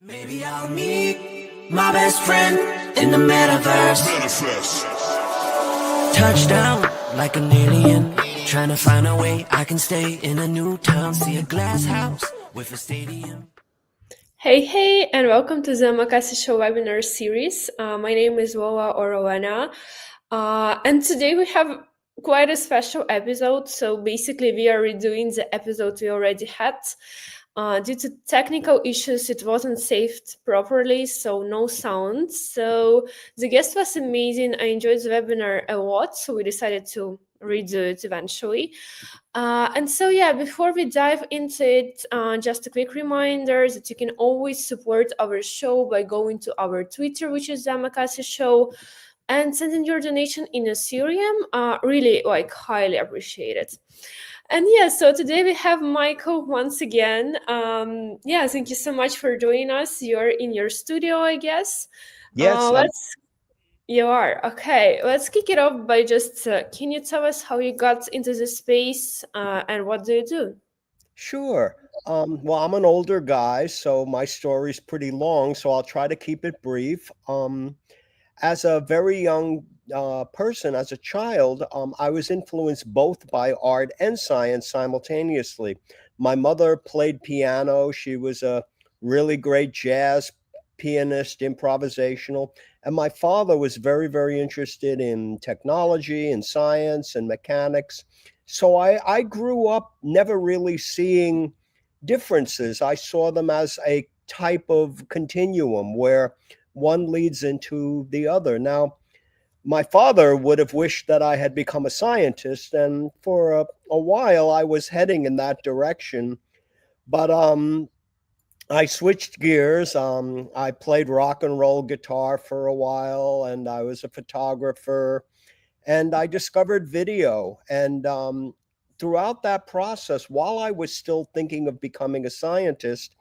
Maybe I'll meet my best friend in the metaverse. Touchdown like an alien, trying to find a way I can stay in a new town, see a glass house with a stadium. Hey, and welcome to the Omakase Show webinar series. My name is Wola or Rowena, and today we have quite a special episode. So basically, we are redoing the episode we already had. Due to technical issues, it wasn't saved properly, so no sound. So the guest was amazing. I enjoyed the webinar a lot, so we decided to redo it eventually. And so, before we dive into it, just a quick reminder that you can always support our show by going to our Twitter, which is the Omakase Show, and sending your donation in Ethereum. Really, highly appreciate it. And so today we have Michael once again. Thank you so much for joining us. You're in your studio, I guess. Yes, You are. Okay, let's kick it off by just, can you tell us how you got into this space and what do you do? sure. Well, I'm an older guy, so my story's pretty long, so I'll try to keep it brief. As a very young person, as a child, I was influenced both by art and science simultaneously. My mother played piano. She was a really great jazz pianist, improvisational. And my father was very, very interested in technology and science and mechanics. So I grew up never really seeing differences. I saw them as a type of continuum where one leads into the other. Now, my father would have wished that I had become a scientist, and for a while I was heading in that direction. But I switched gears. I played rock and roll guitar for a while, and I was a photographer, and I discovered video. And throughout that process, while I was still thinking of becoming a scientist,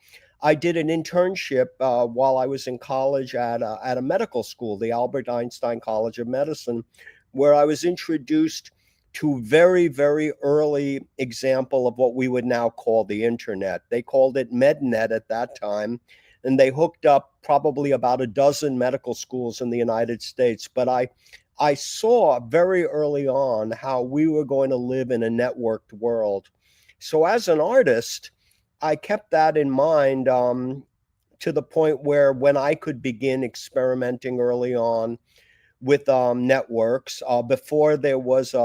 I did an internship while I was in college at a medical school, the Albert Einstein College of Medicine, where I was introduced to very, very early example of what we would now call the internet. They called it MedNet at that time, and they hooked up probably about a dozen medical schools in the United States. But I saw very early on how we were going to live in a networked world. So as an artist, I kept that in mind to the point where when I could begin experimenting early on with networks, before there was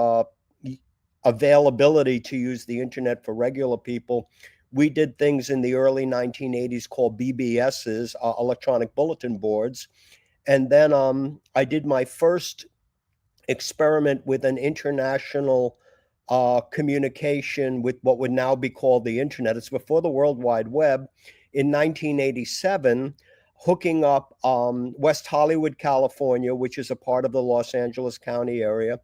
availability to use the internet for regular people, we did things in the early 1980s called BBSs, electronic bulletin boards. And then I did my first experiment with an international communication with what would now be called the internet. It's before the World Wide Web. In 1987, hooking up West Hollywood, California, which is a part of the Los Angeles County area,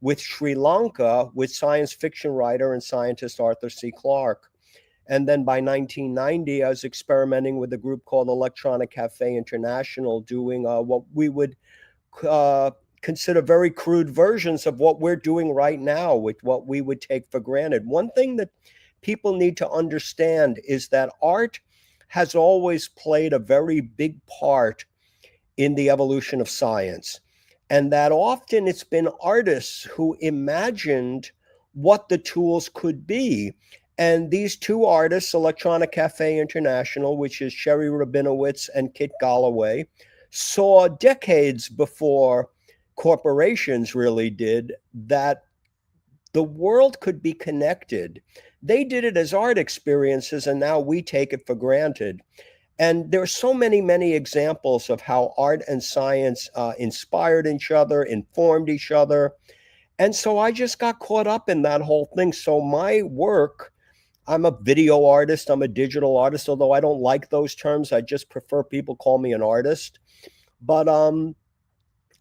with Sri Lanka, with science fiction writer and scientist Arthur C. Clarke. And then by 1990, I was experimenting with a group called Electronic Cafe International, doing what we would consider very crude versions of what we're doing right now with what we would take for granted. One thing that people need to understand is that art has always played a very big part in the evolution of science, and that often it's been artists who imagined what the tools could be. And these two artists, Electronic Cafe International, which is Sherry Rabinowitz and Kit Galloway, saw decades before corporations really did that the world could be connected. They did it as art experiences, and now we take it for granted. And there are so many, many examples of how art and science inspired each other, informed each other. And so I just got caught up in that whole thing. So my work, I'm a video artist, I'm a digital artist, although I don't like those terms. I just prefer people call me an artist. But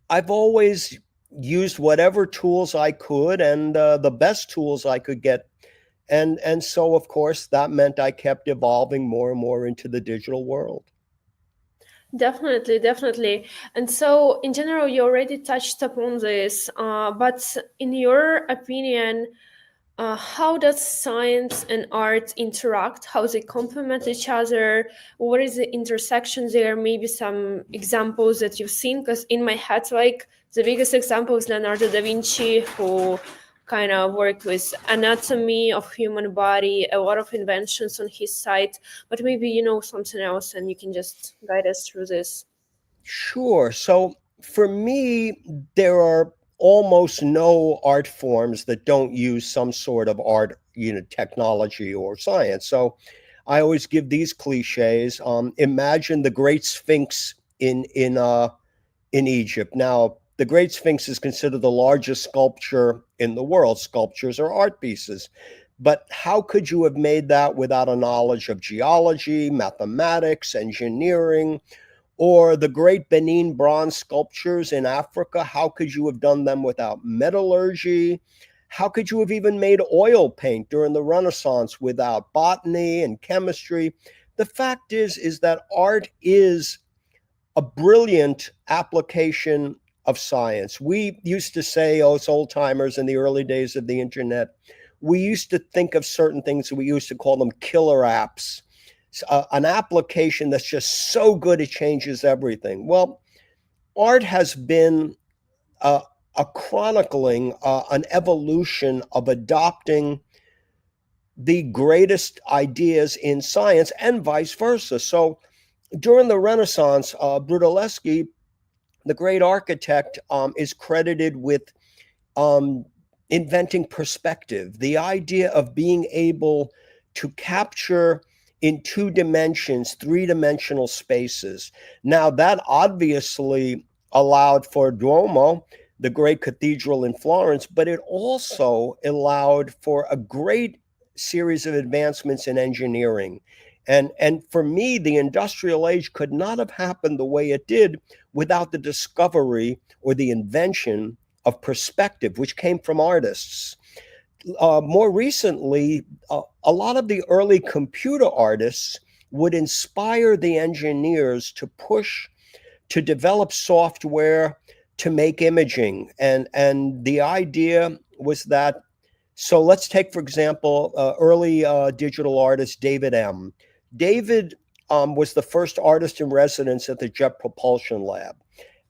I've always used whatever tools I could, and the best tools I could get. And so, of course, that meant I kept evolving more and more into the digital world. Definitely. And so, in general, you already touched upon this, but in your opinion, How does science and art interact? How they complement each other? What is the intersection there? Maybe some examples that you've seen, because in my head, like the biggest example is Leonardo da Vinci, who kind of worked with anatomy of human body, a lot of inventions on his side, but maybe you know something else and you can just guide us through this. Sure. So for me, there are almost no art forms that don't use some sort of art, technology or science. So I always give these cliches. Imagine the Great Sphinx in Egypt. Now, the Great Sphinx is considered the largest sculpture in the world. Sculptures are art pieces. But how could you have made that without a knowledge of geology, mathematics, engineering, or the great Benin bronze sculptures in Africa? How could you have done them without metallurgy? How could you have even made oil paint during the Renaissance without botany and chemistry? The fact is that art is a brilliant application of science. We used to say, oh, it's old timers in the early days of the internet. We used to think of certain things, we used to call them killer apps, an application that's just so good it changes everything. Well, art has been a chronicling, an evolution of adopting the greatest ideas in science and vice versa. So during the Renaissance, Brunelleschi, the great architect, is credited with um, inventing perspective, the idea of being able to capture in two dimensions, three-dimensional spaces. Now, that obviously allowed for Duomo, the great cathedral in Florence, but it also allowed for a great series of advancements in engineering. And for me, the industrial age could not have happened the way it did without the discovery or the invention of perspective, which came from artists. More recently, a lot of the early computer artists would inspire the engineers to push to develop software to make imaging. And the idea was that, so let's take, for example, early digital artist David M. David was the first artist in residence at the Jet Propulsion Lab.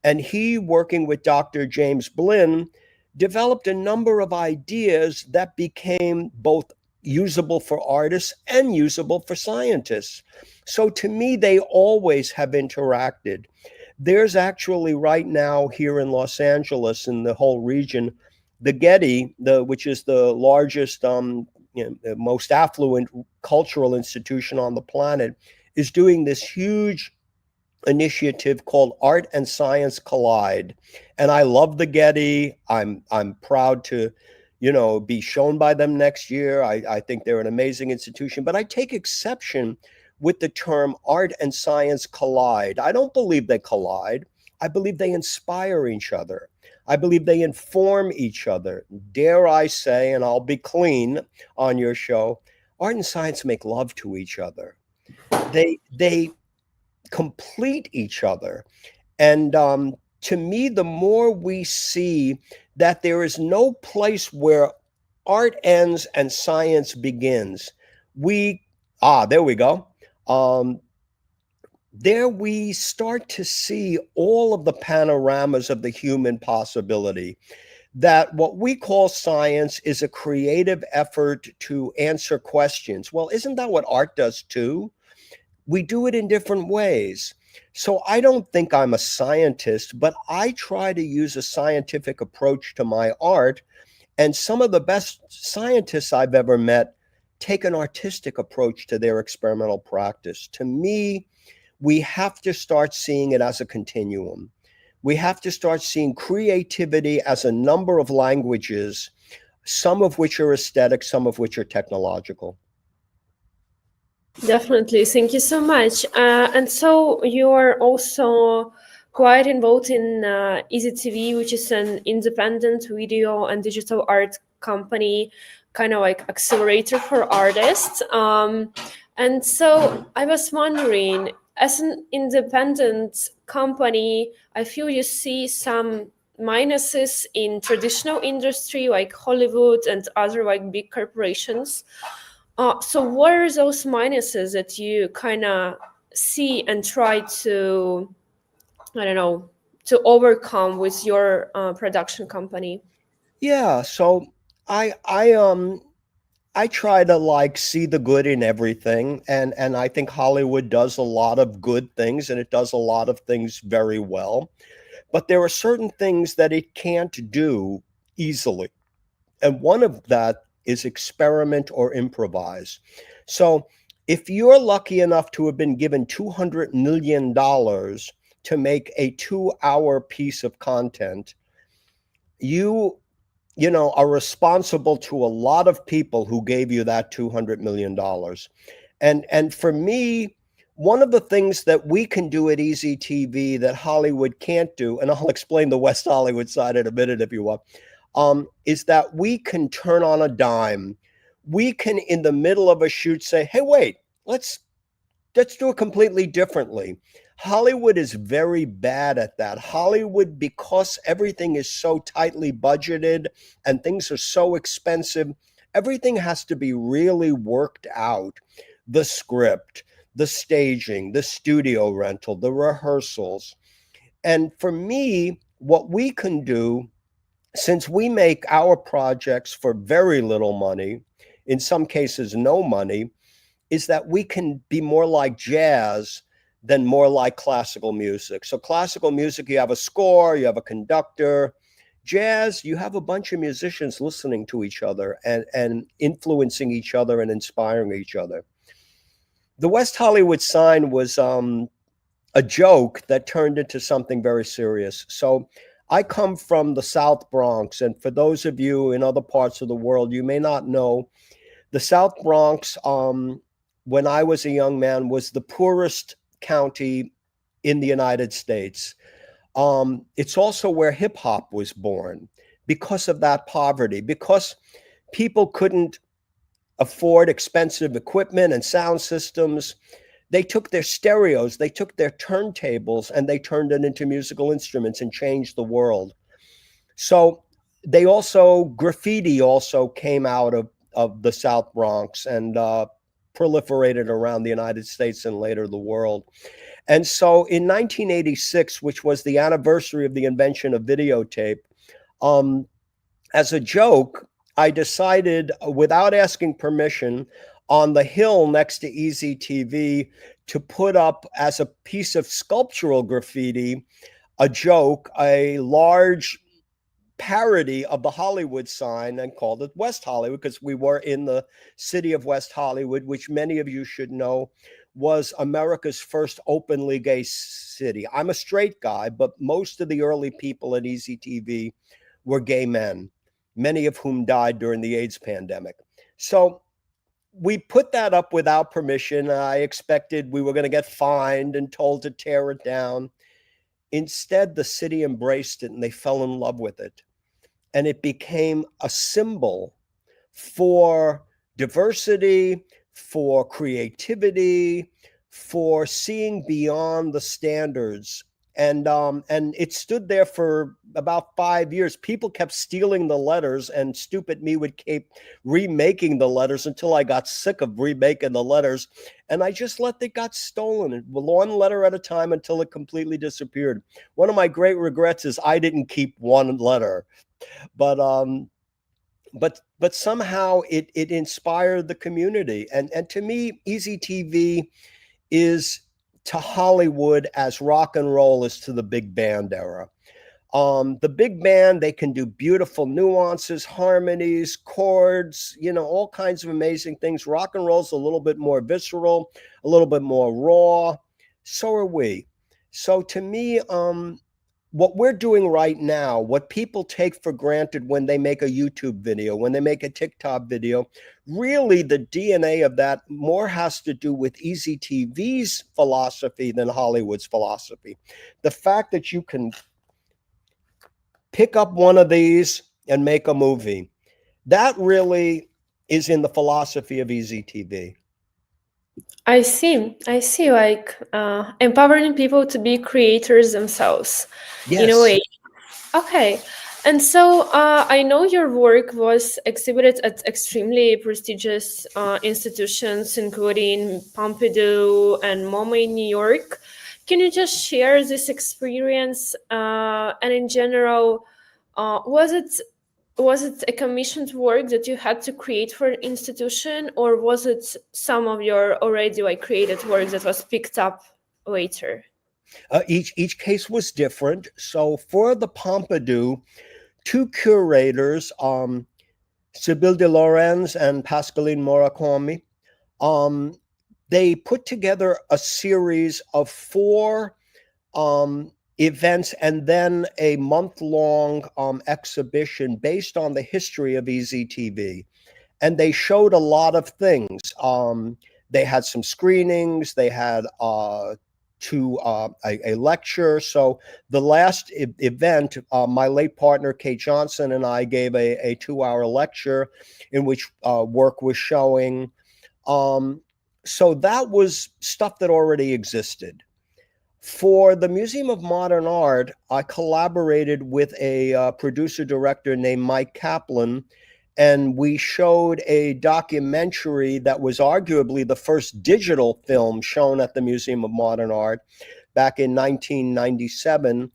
And he, working with Dr. James Blinn, developed a number of ideas that became both usable for artists and usable for scientists. So to me, they always have interacted. There's actually right now here in Los Angeles, in the whole region, the Getty, which is the largest, most affluent cultural institution on the planet, is doing this huge initiative called Art and Science Collide. And I love the Getty. I'm proud to, be shown by them next year. I think they're an amazing institution, but I take exception with the term art and science collide. I don't believe they collide. I believe they inspire each other. I believe they inform each other. Dare I say, and I'll be clean on your show, art and science make love to each other. They complete each other. And to me, the more we see that there is no place where art ends and science begins, there we go. There we start to see all of the panoramas of the human possibility. That what we call science is a creative effort to answer questions. Well, isn't that what art does too? We do it in different ways. So I don't think I'm a scientist, but I try to use a scientific approach to my art. And some of the best scientists I've ever met take an artistic approach to their experimental practice. To me, we have to start seeing it as a continuum. We have to start seeing creativity as a number of languages, some of which are aesthetic, some of which are technological. Definitely. Thank you so much. And so you're also quite involved in EasyTV, which is an independent video and digital art company, kind of like accelerator for artists. And so I was wondering, as an independent company, I feel you see some minuses in traditional industry like Hollywood and other like big corporations. So what are those minuses that you kind of see and try to, I don't know, to overcome with your production company? Yeah, so I try to like see the good in everything, and I think Hollywood does a lot of good things, and it does a lot of things very well. But there are certain things that it can't do easily. And one of that is experiment or improvise. So if you're lucky enough to have been given $200 million to make a 2-hour piece of content, you know, are responsible to a lot of people who gave you that $200 million. And for me, one of the things that we can do at Easy TV that Hollywood can't do, and I'll explain the West Hollywood side in a minute if you want, is that we can turn on a dime. We can, in the middle of a shoot, say, "Hey, wait, let's do it completely differently." Hollywood is very bad at that. Hollywood, because everything is so tightly budgeted and things are so expensive, everything has to be really worked out. The script, the staging, the studio rental, the rehearsals. And for me, what we can do, since we make our projects for very little money, in some cases no money, is that we can be more like jazz than more like classical music. So classical music, you have a score, you have a conductor. Jazz, you have a bunch of musicians listening to each other and influencing each other and inspiring each other. The West Hollywood sign was a joke that turned into something very serious. So I come from the South Bronx, and for those of you in other parts of the world, you may not know, the South Bronx, when I was a young man, was the poorest county in the United States. It's also where hip hop was born because of that poverty, because people couldn't afford expensive equipment and sound systems. They took their stereos, they took their turntables, and they turned it into musical instruments and changed the world. So they also, graffiti also came out of the South Bronx and proliferated around the United States and later the world. And so in 1986, which was the anniversary of the invention of videotape, as a joke, I decided, without asking permission, on the hill next to Easy TV to put up as a piece of sculptural graffiti, a joke, a large parody of the Hollywood sign, and called it West Hollywood because we were in the city of West Hollywood, which many of you should know was America's first openly gay city. I'm a straight guy, but most of the early people at Easy TV were gay men, many of whom died during the AIDS pandemic. So we put that up without permission. I expected we were going to get fined and told to tear it down. Instead, the city embraced it and they fell in love with it. And it became a symbol for diversity, for creativity, for seeing beyond the standards. And it stood there for about 5 years. People kept stealing the letters, and stupid me would keep remaking the letters until I got sick of remaking the letters. And I just let it got stolen, one letter at a time, until it completely disappeared. One of my great regrets is I didn't keep one letter, but somehow it inspired the community. And to me, Easy TV is to Hollywood as rock and roll is to the big band era. The big band, they can do beautiful nuances, harmonies, chords, you know, all kinds of amazing things. Rock and roll's a little bit more visceral, a little bit more raw. So are we. So to me, what we're doing right now, what people take for granted when they make a YouTube video, when they make a TikTok video, really the DNA of that more has to do with Easy TV's philosophy than Hollywood's philosophy. The fact that you can pick up one of these and make a movie, that really is in the philosophy of Easy TV. I see, like empowering people to be creators themselves, Yes. in a way. Okay. And so I know your work was exhibited at extremely prestigious institutions, including Pompidou and MoMA in New York. Can you just share this experience? And in general, was it a commissioned work that you had to create for an institution, or was it some of your already created work that was picked up later? Each case was different. So for the Pompidou, two curators, Sibylle de Lorenz and Pascaline Murakami, they put together a series of four events and then a month-long exhibition based on the history of EZTV. And they showed a lot of things. They had some screenings. They had a lecture. So the last event, my late partner Kate Johnson and I gave a 2-hour lecture in which work was showing. So that was stuff that already existed. For the Museum of Modern Art, I collaborated with a producer director named Mike Kaplan, and we showed a documentary that was arguably the first digital film shown at the Museum of Modern Art back in 1997,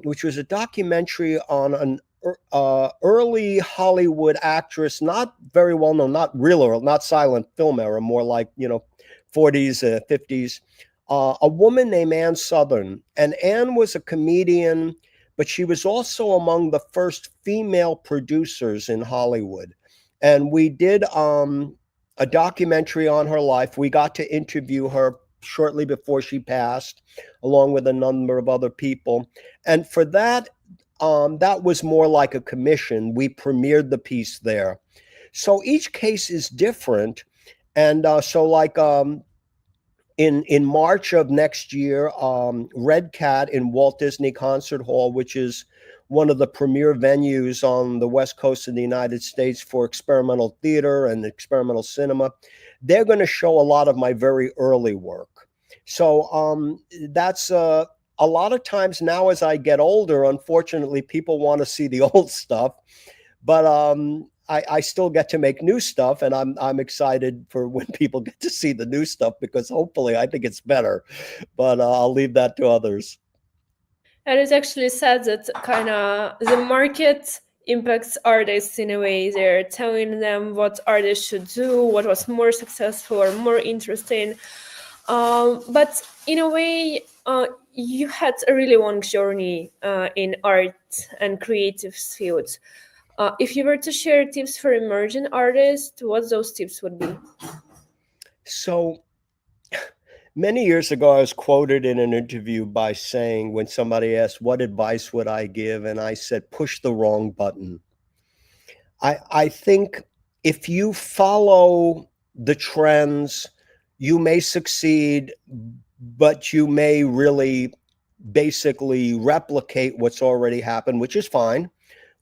which was a documentary on an early Hollywood actress, not very well known, not real or not silent film era, more like 40s, 50s. A woman named Ann Southern, and Ann was a comedian, but she was also among the first female producers in Hollywood. And we did a documentary on her life. We got to interview her shortly before she passed, along with a number of other people. And for that, that was more like a commission. We premiered the piece there. So each case is different. And in March of next year, Red Cat in Walt Disney Concert Hall, which is one of the premier venues on the West Coast of the United States for experimental theater and experimental cinema, they're going to show a lot of my very early work. So that's a lot of times now as I get older, unfortunately, people want to see the old stuff, but I still get to make new stuff, and I'm excited for when people get to see the new stuff because hopefully I think it's better, but I'll leave that to others. And it's actually sad that kind of the market impacts artists in a way. They're telling them what artists should do, what was more successful or more interesting. But in a way, you had a really long journey in art and creative fields. If you were to share tips for emerging artists, what those tips would be? So many years ago, I was quoted in an interview by saying, when somebody asked, what advice would I give? And I said, push the wrong button. I think if you follow the trends, you may succeed, but you may really basically replicate what's already happened, which is fine.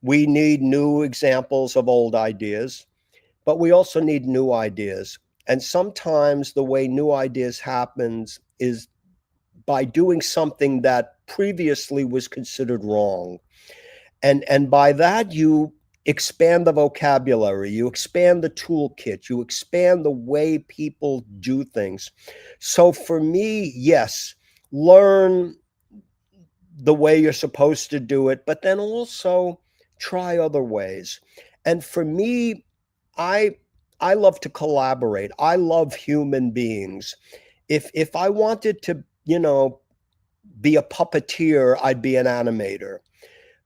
We need new examples of old ideas, but we also need new ideas. And sometimes the way new ideas happens is by doing something that previously was considered wrong. And by that, you expand the vocabulary, you expand the toolkit, you expand the way people do things. So for me, yes, learn the way you're supposed to do it, but then also try other ways. And for me, I love to collaborate. I love human beings. If I wanted to, be a puppeteer, I'd be an animator.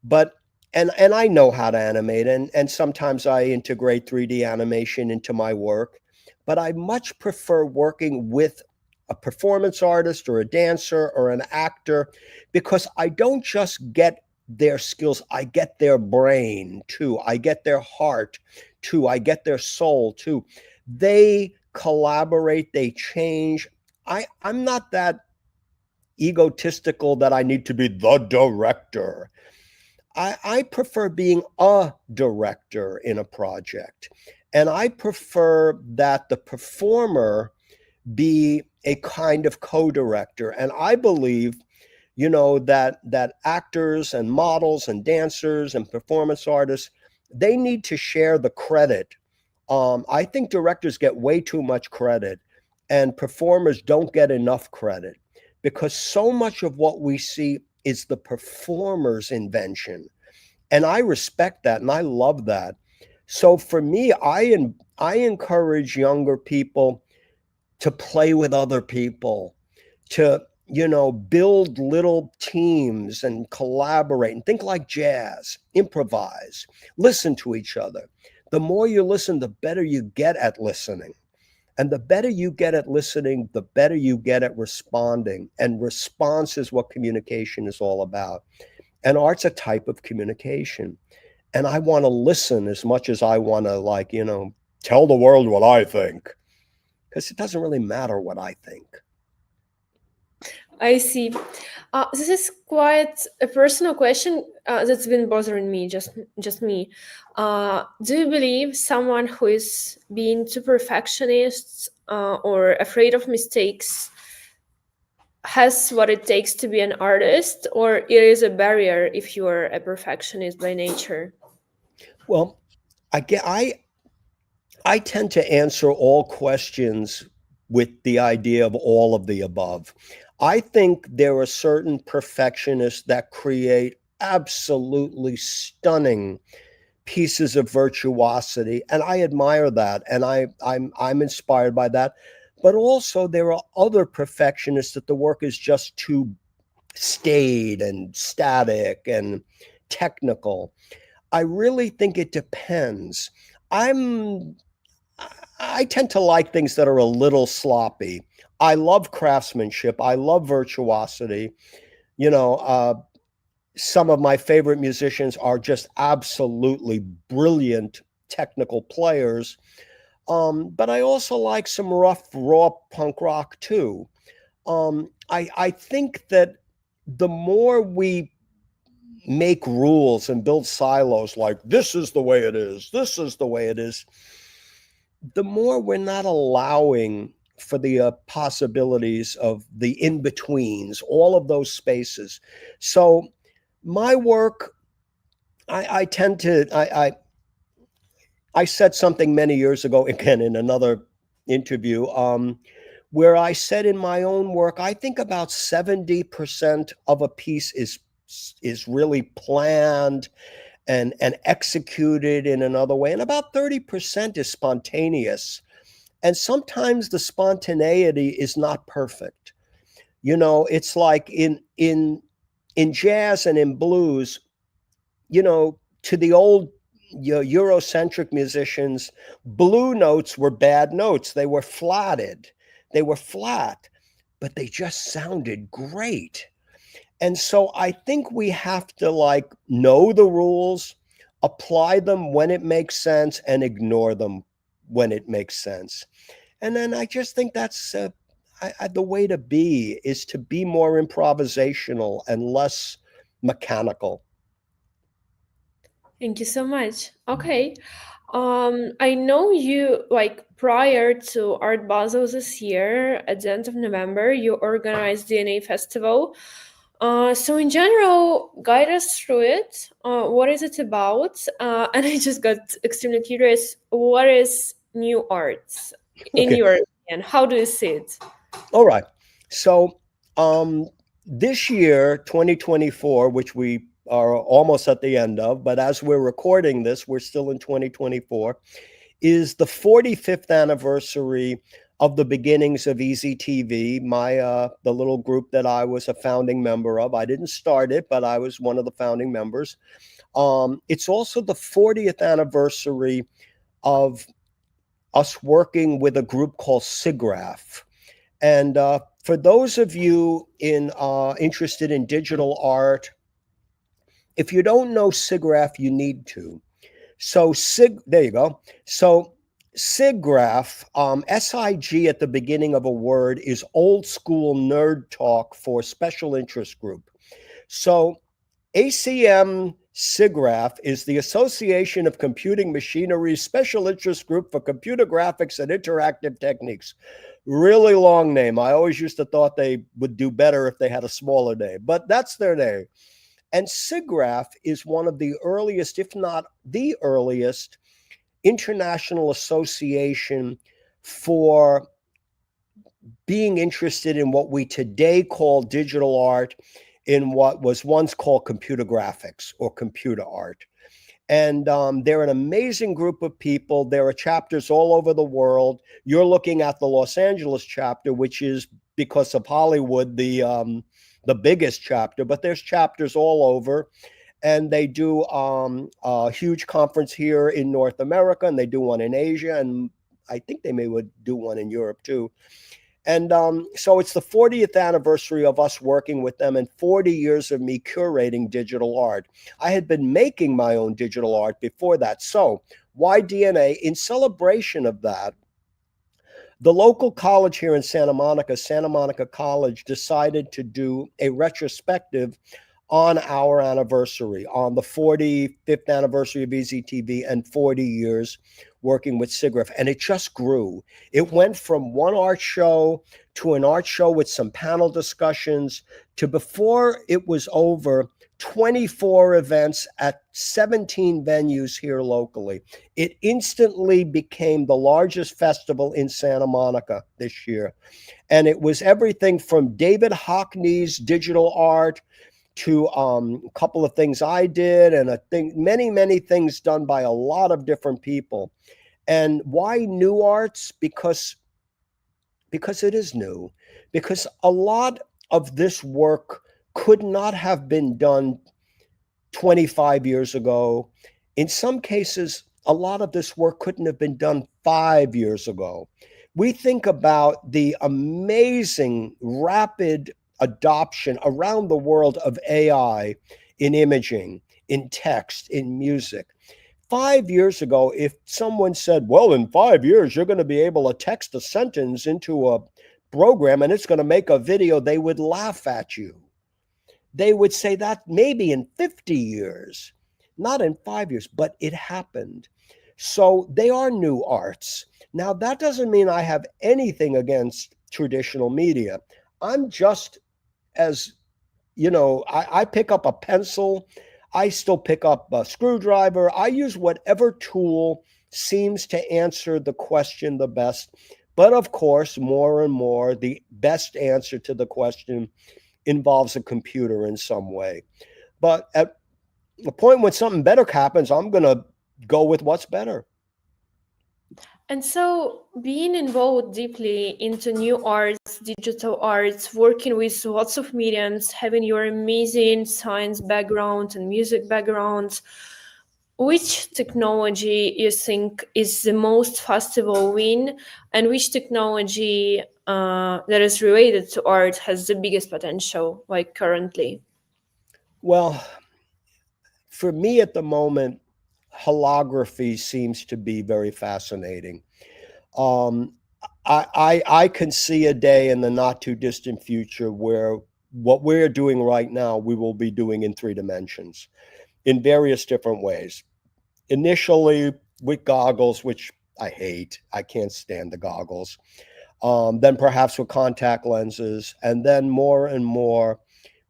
But and I know how to animate, and sometimes I integrate 3D animation into my work, but I much prefer working with a performance artist or a dancer or an actor because I don't just get their skills, I get their brain too. I get their heart too. I get their soul too. They collaborate, they change. I'm not that egotistical that I need to be the director. I prefer being a director in a project. And I prefer that the performer be a kind of co-director. And I believe that actors and models and dancers and performance artists, they need to share the credit. I think directors get way too much credit and performers don't get enough credit, because so much of what we see is the performer's invention. And I respect that and I love that. So for me, I encourage younger people to play with other people, to build little teams and collaborate and think like jazz, improvise, listen to each other. The more you listen, the better you get at listening. And the better you get at listening, the better you get at responding. And response is what communication is all about. And art's a type of communication. And I want to listen as much as I want to, tell the world what I think. Because it doesn't really matter what I think. I see. This is quite a personal question that's been bothering me, just me. Do you believe someone who is being too perfectionist or afraid of mistakes has what it takes to be an artist, or it is a barrier if you are a perfectionist by nature? Well, I tend to answer all questions with the idea of all of the above. I think there are certain perfectionists that create absolutely stunning pieces of virtuosity, and I admire that, and I'm inspired by that. But also there are other perfectionists that the work is just too staid and static and technical. I really think it depends. I tend to like things that are a little sloppy. I love craftsmanship. I love virtuosity. Some of my favorite musicians are just absolutely brilliant technical players. But I also like some rough, raw punk rock too. I think that the more we make rules and build silos, like this is the way it is, this is the way it is, the more we're not allowing for the possibilities of the in-betweens, all of those spaces. So my work, I tend to, I said something many years ago, again, in another interview, where I said in my own work, I think about 70% of a piece is really planned and executed in another way, and about 30% is spontaneous. And sometimes the spontaneity is not perfect. It's like in jazz and in blues, to the old Eurocentric musicians, blue notes were bad notes. They were flatted. They were flat, but they just sounded great. And so I think we have to know the rules, apply them when it makes sense, and ignore them when it makes sense. And then I just think that's the way to be, is to be more improvisational and less mechanical. Thank you so much. Okay. I know you, prior to Art Basel this year, at the end of November, you organized DNA Festival. So in general, guide us through it. What is it about? And I just got extremely curious. What is new arts in your opinion? How do you see it? All right. So this year, 2024, which we are almost at the end of, but as we're recording this, we're still in 2024, is the 45th anniversary of the beginnings of Easy TV, the little group that I was a founding member of. I didn't start it, but I was one of the founding members. It's also the 40th anniversary of us working with a group called SIGGRAPH. And for those of you interested in digital art, if you don't know SIGGRAPH, you need to. So there you go. So SIGGRAPH, SIG at the beginning of a word, is old school nerd talk for special interest group. So ACM SIGGRAPH is the Association of Computing Machinery Special Interest Group for Computer Graphics and Interactive Techniques. Really long name. I always used to thought they would do better if they had a smaller name, but that's their name. And SIGGRAPH is one of the earliest, if not the earliest, international association for being interested in what we today call digital art, in what was once called computer graphics or computer art. And they're an amazing group of people. There are chapters all over the world. You're looking at the Los Angeles chapter, which is, because of Hollywood, the biggest chapter, but there's chapters all over. And they do a huge conference here in North America, and they do one in Asia, and I think they would do one in Europe too. And so it's the 40th anniversary of us working with them and 40 years of me curating digital art. I had been making my own digital art before that. So why DNA? In celebration of that, the local college here in Santa Monica College, decided to do a retrospective on our anniversary, on the 45th anniversary of EZTV and 40 years working with SIGGRAPH. And it just grew. It went from one art show to an art show with some panel discussions to, before it was over, 24 events at 17 venues here locally. It instantly became the largest festival in Santa Monica this year. And it was everything from David Hockney's digital art to a couple of things I did, and many things done by a lot of different people. And why new arts? Because it is new. Because a lot of this work could not have been done 25 years ago. In some cases, a lot of this work couldn't have been done 5 years ago. We think about the amazing, rapid adoption around the world of AI in imaging, in text, in music. 5 years ago, if someone said, well, in 5 years, you're going to be able to text a sentence into a program and it's going to make a video, they would laugh at you. They would say that maybe in 50 years, not in 5 years, but it happened. So they are new arts. Now, that doesn't mean I have anything against traditional media. I'm just as, I pick up a pencil. I still pick up a screwdriver. I use whatever tool seems to answer the question the best. But of course, more and more, the best answer to the question involves a computer in some way. But at the point when something better happens, I'm going to go with what's better. And so being involved deeply into new arts, digital arts, working with lots of mediums, having your amazing science background and music background, which technology you think is the most festival win, and which technology that is related to art has the biggest potential, like currently? Well, for me at the moment, holography seems to be very fascinating. I can see a day in the not too distant future where what we're doing right now, we will be doing in 3 dimensions in various different ways. Initially with goggles, which I hate. I can't stand the goggles. Then perhaps with contact lenses, and then more and more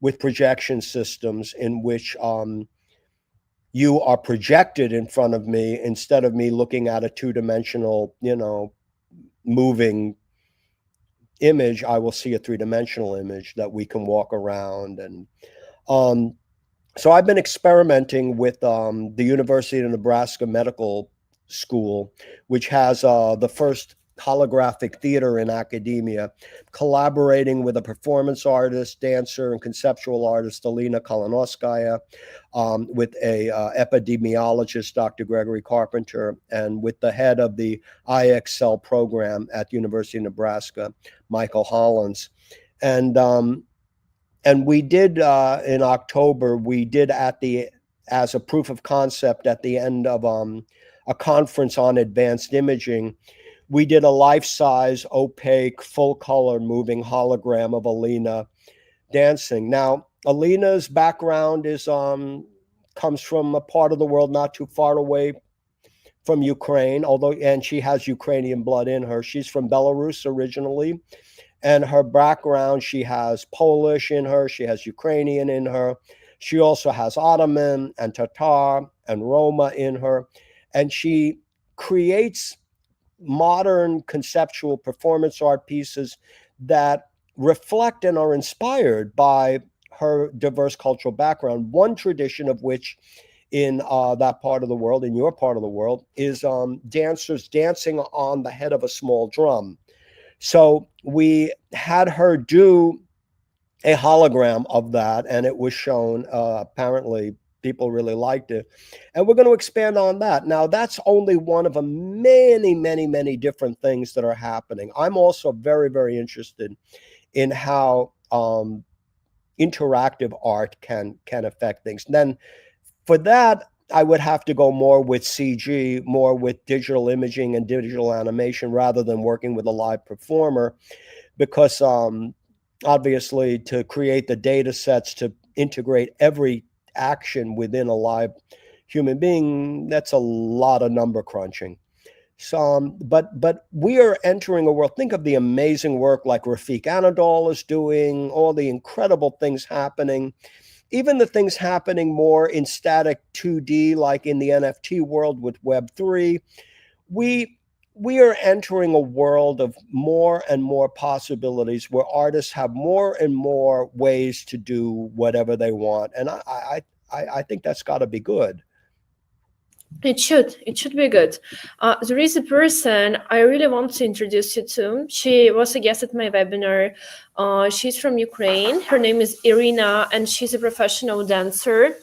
with projection systems in which you are projected in front of me instead of me looking at a 2-dimensional, moving image. I will see a 3-dimensional image that we can walk around. And so I've been experimenting with the University of Nebraska Medical School, which has the first holographic theater in academia, collaborating with a performance artist, dancer, and conceptual artist, Alina Kalinovskaya, with a epidemiologist, Dr. Gregory Carpenter, and with the head of the IXL program at University of Nebraska, Michael Hollins. And we did in October, we did as a proof of concept at the end of a conference on advanced imaging, we did a life-size, opaque, full-color moving hologram of Alina dancing. Now, Alina's background is comes from a part of the world not too far away from Ukraine, and she has Ukrainian blood in her. She's from Belarus originally, and her background, she has Polish in her, she has Ukrainian in her. She also has Ottoman and Tatar and Roma in her, and she creates modern conceptual performance art pieces that reflect and are inspired by her diverse cultural background. One tradition of which in that part of the world, in your part of the world, is dancers dancing on the head of a small drum. So we had her do a hologram of that, and it was shown. Apparently, people really liked it. And we're going to expand on that. Now, that's only one of a many, many, many different things that are happening. I'm also very, very interested in how interactive art can affect things. And then for that, I would have to go more with CG, more with digital imaging and digital animation rather than working with a live performer, because obviously to create the data sets to integrate every action within a live human being, that's a lot of number crunching. So, but we are entering a world. Think of the amazing work like Rafik Anadol is doing, all the incredible things happening, even the things happening more in static 2D, like in the NFT world with Web3. We are entering a world of more and more possibilities where artists have more and more ways to do whatever they want, and I think that's got to be good. It should be good. There is a person I really want to introduce you to. She was a guest at my webinar. She's from Ukraine. Her name is Irina, and she's a professional dancer,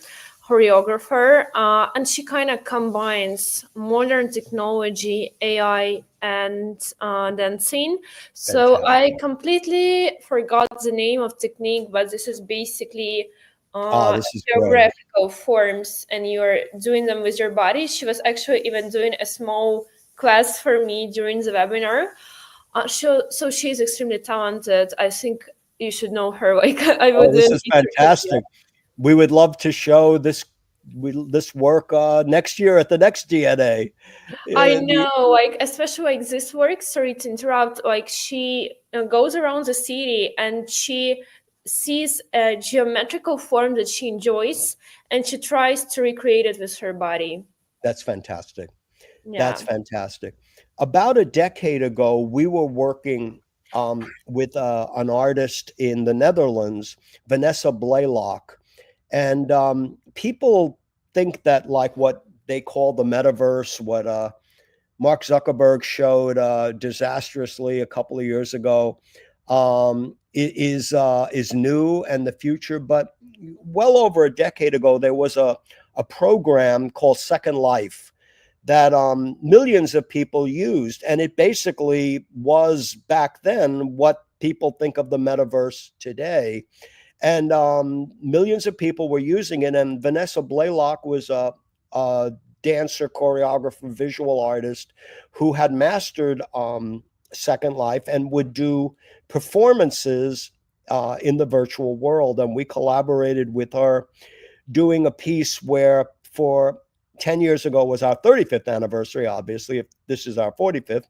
choreographer, and she kind of combines modern technology, AI, and dancing. So Fantastic. I completely forgot the name of technique, but this is basically This is great. geographical forms, and you're doing them with your body. She was actually even doing a small class for me during the webinar. So she's extremely talented. I think you should know her. Like I Oh, this wouldn't is be surprised. fantastic. We would love to show this work next year at the next DNA. I The know, like especially like this work. Sorry to interrupt. Like she goes around the city and she sees a geometrical form that she enjoys, and she tries to recreate it with her body. That's fantastic. That's Yeah. fantastic. About a decade ago, we were working with an artist in the Netherlands, Vanessa Blaylock, and people think that like what they call the metaverse, what Mark Zuckerberg showed disastrously a couple of years ago, is new and the future. But well over a decade ago, there was a program called Second Life that millions of people used, and it basically was back then what people think of the metaverse today. And millions of people were using it. And Vanessa Blaylock was a dancer, choreographer, visual artist who had mastered Second Life and would do performances in the virtual world. And we collaborated with her doing a piece where for 10 years ago was our 35th anniversary, obviously, if this is our 45th.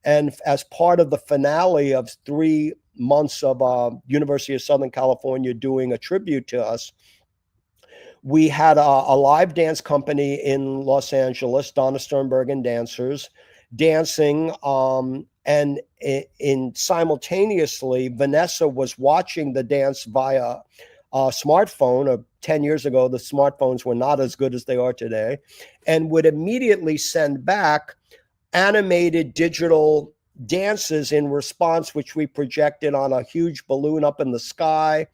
And as part of the finale of 3 months of University of Southern California doing a tribute to us, we had a live dance company in Los Angeles, Donna Sternberg and Dancers, dancing. And simultaneously, Vanessa was watching the dance via a smartphone. 10 years ago, the smartphones were not as good as they are today, and would immediately send back animated digital dances in response, which we projected on a huge balloon up in the sky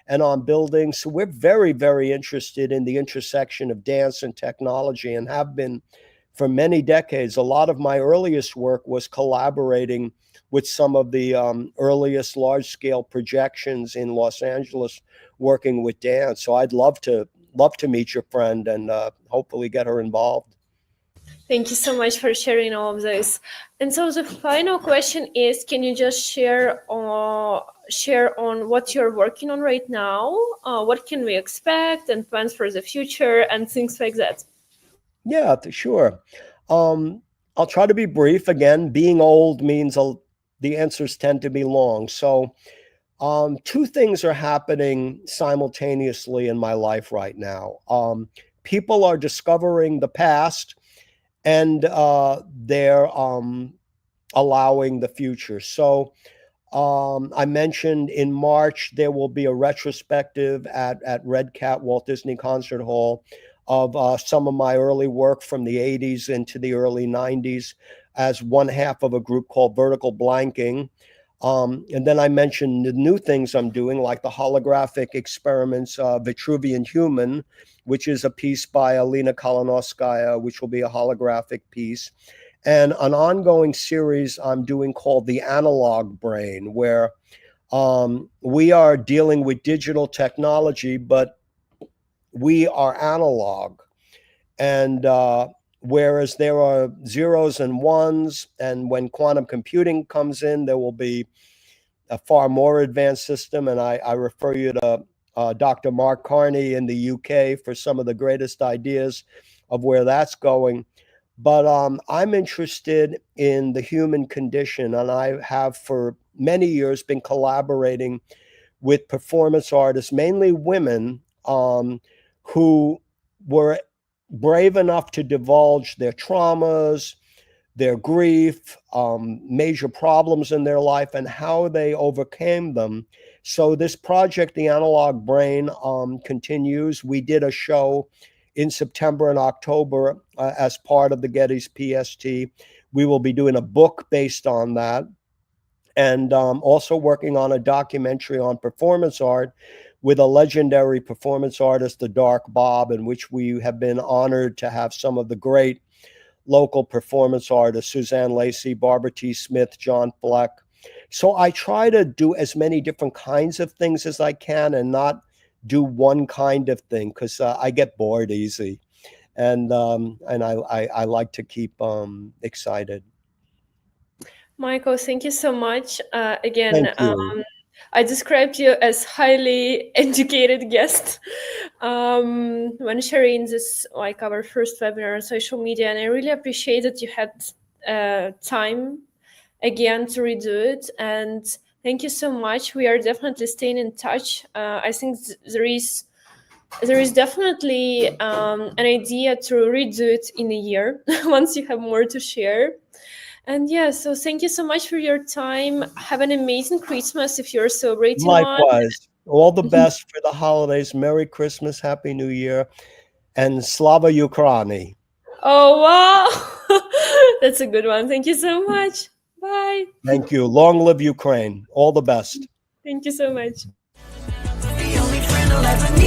and on buildings. So we're very, very interested in the intersection of dance and technology, and have been for many decades. A lot of my earliest work was collaborating with some of the earliest large-scale projections in Los Angeles, working with dance. So I'd love to meet your friend and hopefully get her involved. Thank you so much for sharing all of this. And so the final question is, can you just share on what you're working on right now? What can we expect, and plans for the future and things like that? Yeah, sure. I'll try to be brief. Again, being old means the answers tend to be long. So, two things are happening simultaneously in my life right now. People are discovering the past, and they're allowing the future. So, I mentioned in March there will be a retrospective at Red Cat Walt Disney Concert Hall of some of my early work from the 80s into the early 90s as one half of a group called Vertical Blanking. And then I mentioned the new things I'm doing, like the holographic experiments, Vitruvian Human, which is a piece by Alina Kalinowskaya, which will be a holographic piece, and an ongoing series I'm doing called The Analog Brain, where we are dealing with digital technology, but we are analog. And whereas there are zeros and ones, and when quantum computing comes in, there will be a far more advanced system. And I refer you to Dr. Mark Carney in the UK for some of the greatest ideas of where that's going. But I'm interested in the human condition, and I have for many years been collaborating with performance artists, mainly women, who were brave enough to divulge their traumas, their grief, major problems in their life, and how they overcame them. So this project, The Analog Brain, continues. We did a show in September and October as part of the Getty's PST. We will be doing a book based on that, and also working on a documentary on performance art with a legendary performance artist, the Dark Bob, in which we have been honored to have some of the great local performance artists, Suzanne Lacey, Barbara T. Smith, John Fleck. So I try to do as many different kinds of things as I can and not do one kind of thing, because I get bored easy, and I like to keep excited. Michael, thank you so much. Again, Thank you. I described you as highly educated guest when sharing this, like our first webinar on social media, and I really appreciate that you had time again to redo it. And thank you so much. We are definitely staying in touch. I think there is definitely an idea to redo it in a year once you have more to share. And yeah, so thank you so much for your time. Have an amazing Christmas if you're celebrating one. Likewise. All the best for the holidays. Merry Christmas, Happy New Year, and Slava Ukraini. Oh, wow. That's a good one. Thank you so much. Bye. Thank you. Long live Ukraine. All the best. Thank you so much. The only friend I'll ever need.